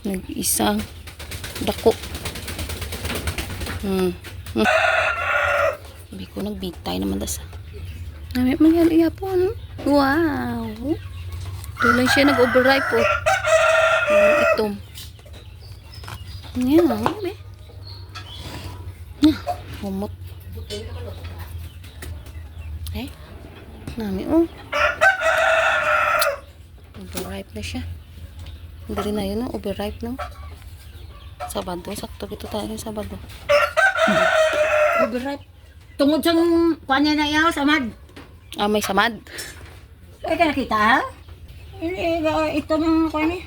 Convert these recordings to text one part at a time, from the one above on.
Nag-isang dako. Sabi ko, nagbitay naman dasa. Nami mangyari po, ano? Wow! Ito lang siya nag-overripe po. Itom. Yan, ano eh. Humot. Eh, nami, oh. Overripe na siya. Hindi rin na yun, no? Overripe, no? Sabado, sakto dito tayo ng Sabado. Overripe. Tungod sa kanya na iyaw, samad. Ah, may samad. Ay, ka nakita, ha? Ito ng kanya.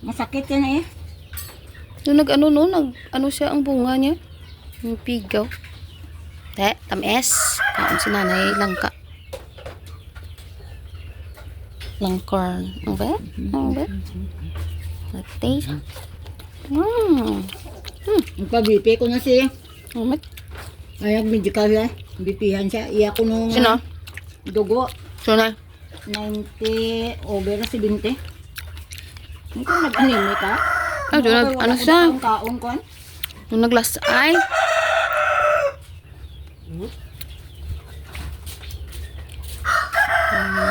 Masakit yan eh. Nung nag-ano, no? Nag-ano siya ang bunga niya. Yung pigaw. Tamis. Kaon si nanay, langka. Langkorn. Ang ba? Ang ba? Nag-taste. Nagpa-BP ko na siya. Umat. Ay, medical eh. BP-han siya. Iya ko nung Sino? dugo. Sino? 90 over 70. Hindi ko nag-anemic ka? Ah, doon ano siya? Kaon ko. Nung nag-last eye.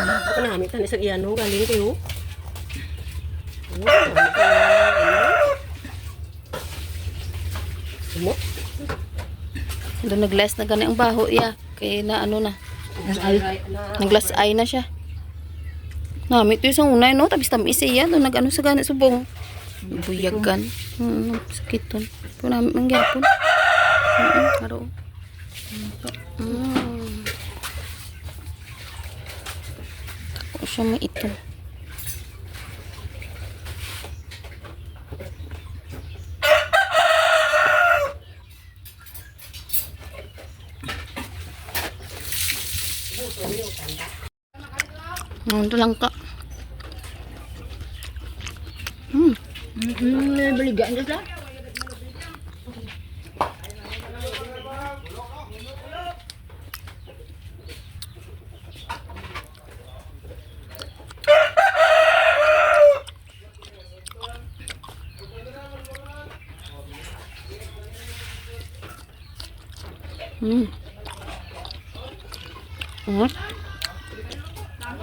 Ako namin tanis ang iyan, galing kayo. Doon nag-last na gani ang baho, ya. Kaya na ano na. Nag-last eye na siya. Nami ito yung unay, no? Tabis tamis iya. Doon nag-ano sa gani subong. Buyagan. Sakit doon. Pero namin mangyapon. Karo. Ako siya may ito. Ito lang ka. Baligaan ka lang.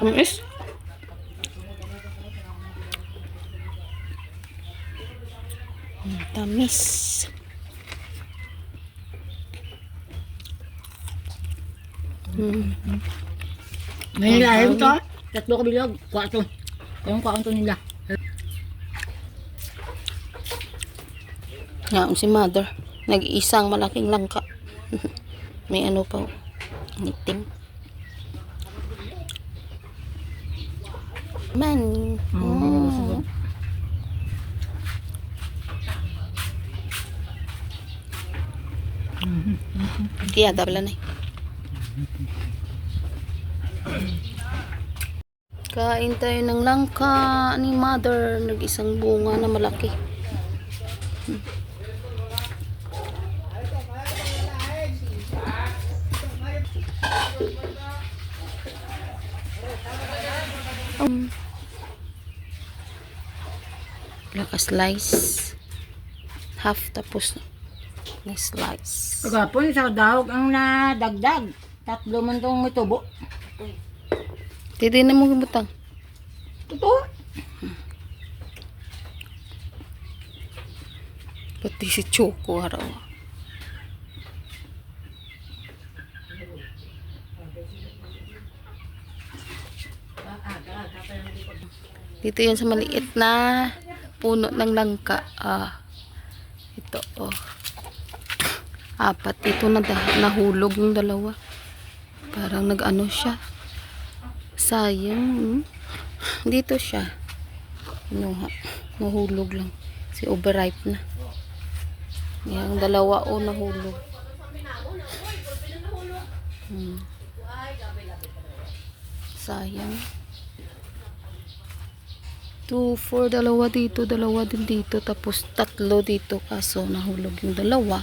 Tamis. Tamis. May lahim to. Tatlo ka bilog. Kwato. Yung kwato nila. Nga, si mother. Nag-iisang malaking langka. May ano pa. Itim. Man. Kaya dabla na. Kain tayo ng langka ni mother. Nag-isang bunga na malaki. Naka-slice. Half tapos na slice. Kagapon, sa dahog ang nadagdag. Tatlo man itong itubo. Titi na mo gibutang. Totoo. Pati si Choco araw. Dito yan sa maliit na puno ng langka. Ito, oh. Apat. Ito na nahulog yung dalawa. Parang nag-ano siya. Sayang. Dito siya. Inuha. Nahulog lang. Si overripe na. Yung dalawa, oh, nahulog. Sayang. 2, 4, dalawa dito, dalawa din dito, tapos tatlo dito, kaso nahulog yung dalawa,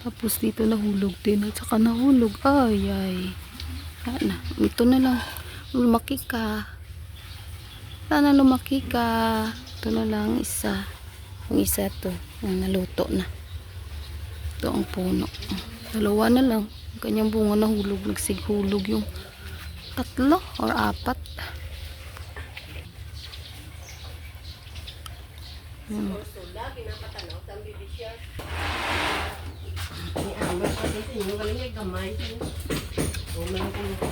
tapos dito nahulog din, at saka nahulog, ay, ito na lang, Lumaki ka. Sana lumaki ka. Ito na lang isa. Ang isa to. Ang naluto na. Ito ang puno. Dalawa na lang. Ang kanyang bunga nahulog. Nagsighulog yung 3 or 4. Ni Amber pati sa inyo galing ay gamay. O meron ko.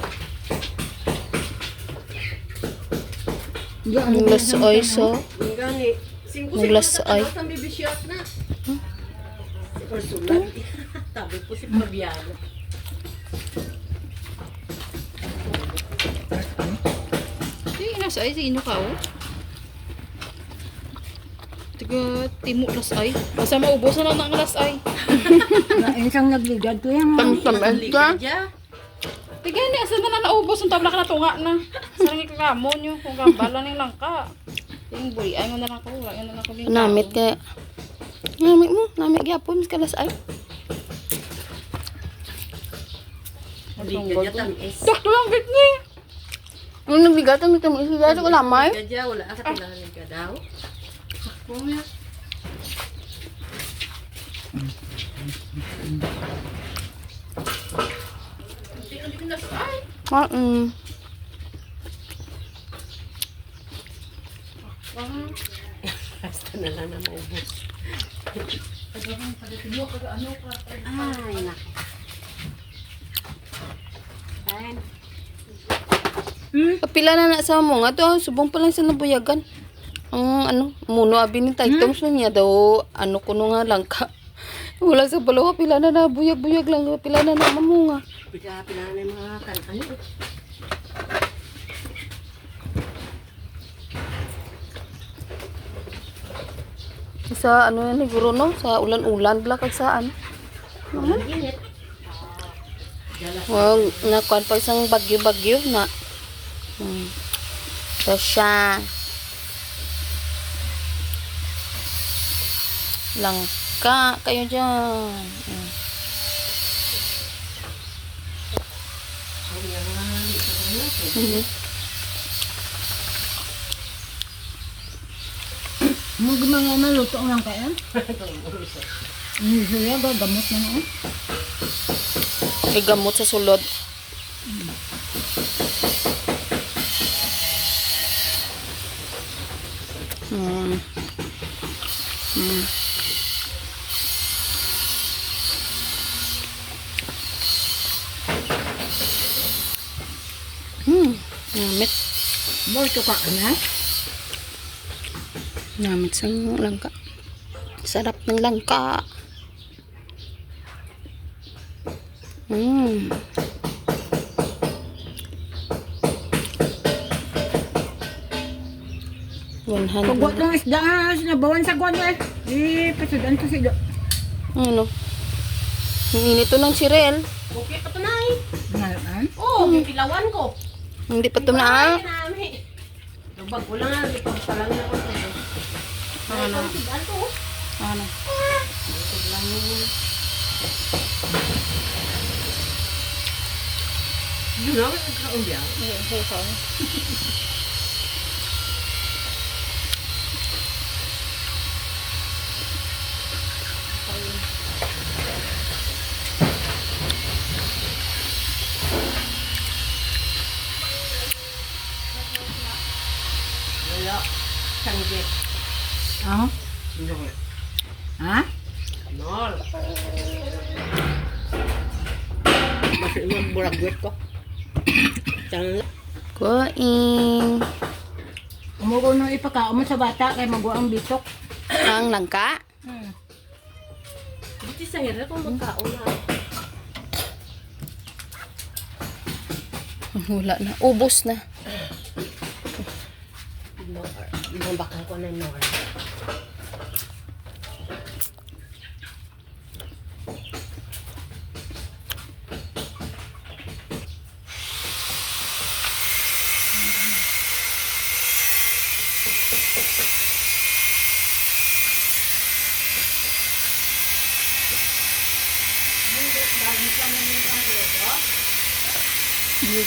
Ang glass oil so. Ang gani. Ang glass ay. Ang baby shot na. Si Ursula. Tabi po si Fabiano. Sige, nasa ay. Sige, ka oh. Tiga, timo las ay. Basta maubusan lang ng las ay. Isang nagligad ko yan. Tamtamad ka. Kaya. Tiga, hindi. Asa na na naubos. Ang tabla ka na tunga na. Sarang ikakamon nyo. Kung gambala ng langka. Yung buri, ay mo na lang ko. Wala na lang ko. Namit ka. Namit mo. Namit gyapon. Mas kalas ay. Hindi ka tamis. Sakto lang bit niya. Ang nabigatan nito mo. Isigatan ko lamay. Kaya wala ka kailangan ka daw. Kuya. Basta na lang na maubos. Ay, nako. Ayan. Kapila na sa mo nga to. Subong pa lang sa nabuyagan. Ang ano, muno abi ni Taytong so niya daw. Ano kuno nga lang ka. Wala sa balo. Kapila na na. Buyag-buyag lang. Kapila na na mamunga. Pila na yung mga ano. Sa ano yan siguro no? Sa ulan-ulan. Bala kag sa ano. Ang init. Well, nakuan pa isang bagyo-bagyo na. Ito siya. Langka kayo dyan. Mga maluto lang kaya. Sila gagamot na noon. Igamot sa sulod. Namit. Borto ka na. Namit sa langka. Sarap ng langka. Mm. Pagbuat ng isda, sinabawan sa guwan eh. Di, pasudan to sila. Ano? Ang init to ng sirel. Okay pa to na eh. Ngayon? Oo, yung pilawan ko. Hindi pa to na. Lubag ko lang nga, lipag pa lang na ako. Ano? Ano? Lipag lang yun. Yun na, nagkaon diyan. Wala. Sangge. Ah? Nol. Ha? Nol. Mas imang buragwet ko. Sangge. Kuing. Umugo nung ipakaon mo sa bata kay magwa ang bitok. Ang langka. Dito sa hirap kung magkaon na. Wala na. Ubos na. Ibang bakal ko na nol.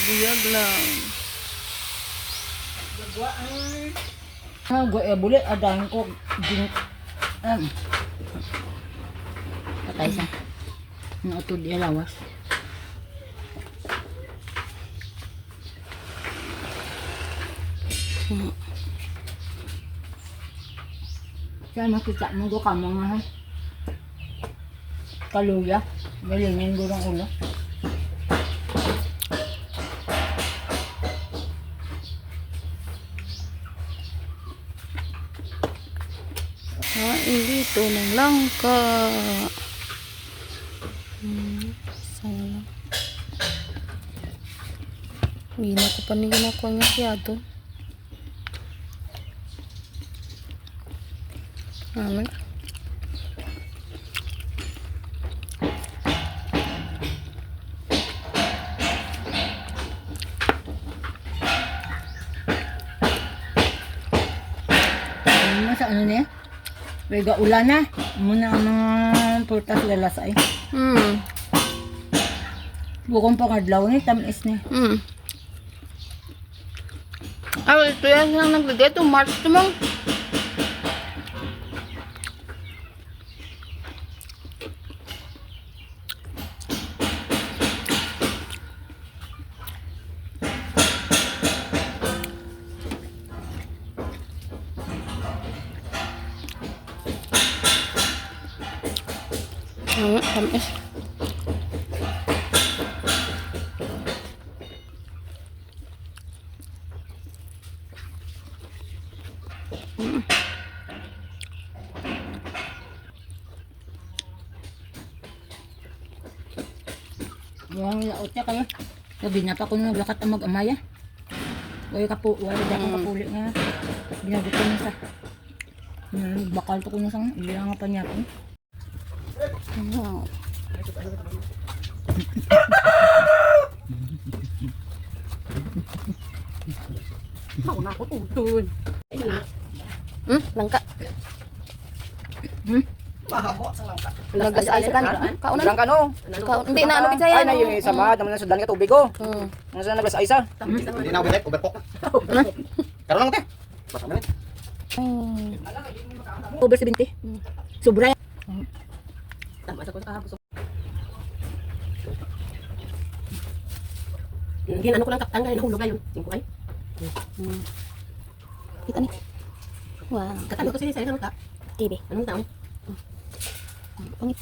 Buyag lang. Gue buli ada ko din patay sa nautod dia lawas. Kaya makita mo ko kamo nga kaluya, galingin ko ng ulo. Kain dito ng langka. Sana. Hindi na ko pa ni ginagawa niya siyado. Amin. Sa ano niya? Wega ulan na. Muna ang mga prutas lalasay. Bukong pangadlaw ni tamis ni. Ah, ito yan lang naglagay. Ito, March ito mong. Tamis. Yung laot niya kayo. Sabi na pa kung naglakat ang mag-amaya. Wala akong kapuli nga. Binagot ko na sa. Bakal to ko na sang. Ilang nga pa niya ko. Wow. Ako na ako tutun. Langka. Mahabo sa langka. Nag-asay sa kanin. Kauna na. Lang ka no? Hindi na ano pinsaya. Ay na yung sama, naman na sudan ka tubig ko. Ano sa naglas isa? Hindi na ulit, overcook. Karoon lang te. Basta ulit. Over 70. Sobra. Tama sa ko sa kahapon. Hindi ano ko lang kaptan ngayon, nahulog ngayon. Tingko ay. Kita ni. Wow. Katano ko siya sa langka. TV. Anong taon? Pangit.